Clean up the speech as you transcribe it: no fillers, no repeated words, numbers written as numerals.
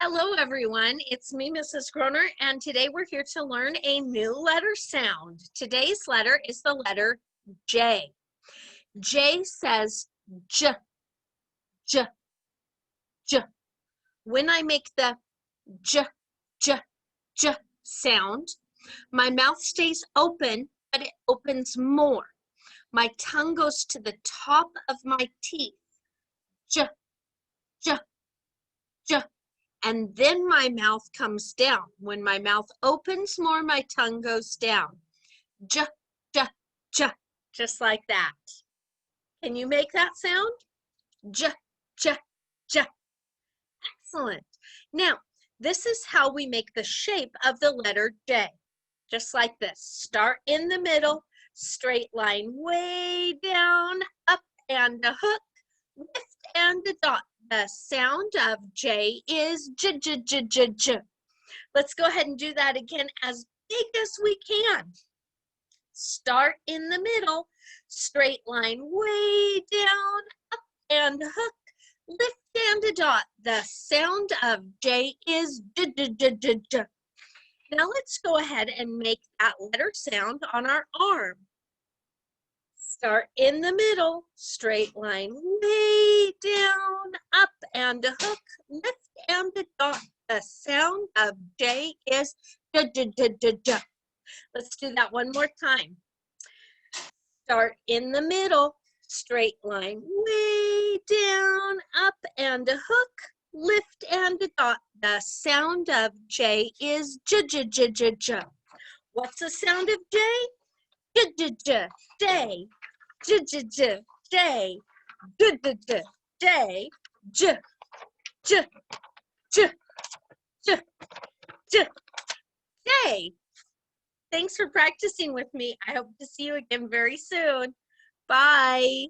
Hello everyone, it's me, Mrs. Groner, and today we're here to learn a new letter sound. Today's letter is the letter J. J says J, J, J. When I make the J, J, J sound, my mouth stays open, but it opens more. My tongue goes to the top of my teeth. J, J, J. And then my mouth comes down. When my mouth opens more, my tongue goes down. J, j, j, just like that. Can you make that sound? J, j, j. Excellent. Now, this is how we make the shape of the letter J. Just like this. Start in the middle, straight line way down, up and a hook, lift and a dot. The sound of J is J, J, J, J, J. Let's go ahead and do that again as big as we can. Start in the middle, straight line way down, up and a hook, lift and a dot. The sound of J is J, J, J, J, J. Now let's go ahead and make that letter sound on our arm. Start in the middle, straight line way down, up and a hook, lift and a dot. The sound of J is J, J, J, J, J. Let's do that one more time. Start in the middle, straight line way down, up and a hook, lift and a dot. The sound of J is J, J, J, J, J. What's the sound of J? J, J, J, J. J, J, J, J, J, J, J, J, J, J, J, J, J, J. Thanks for practicing with me. I hope to see you again very soon. Bye.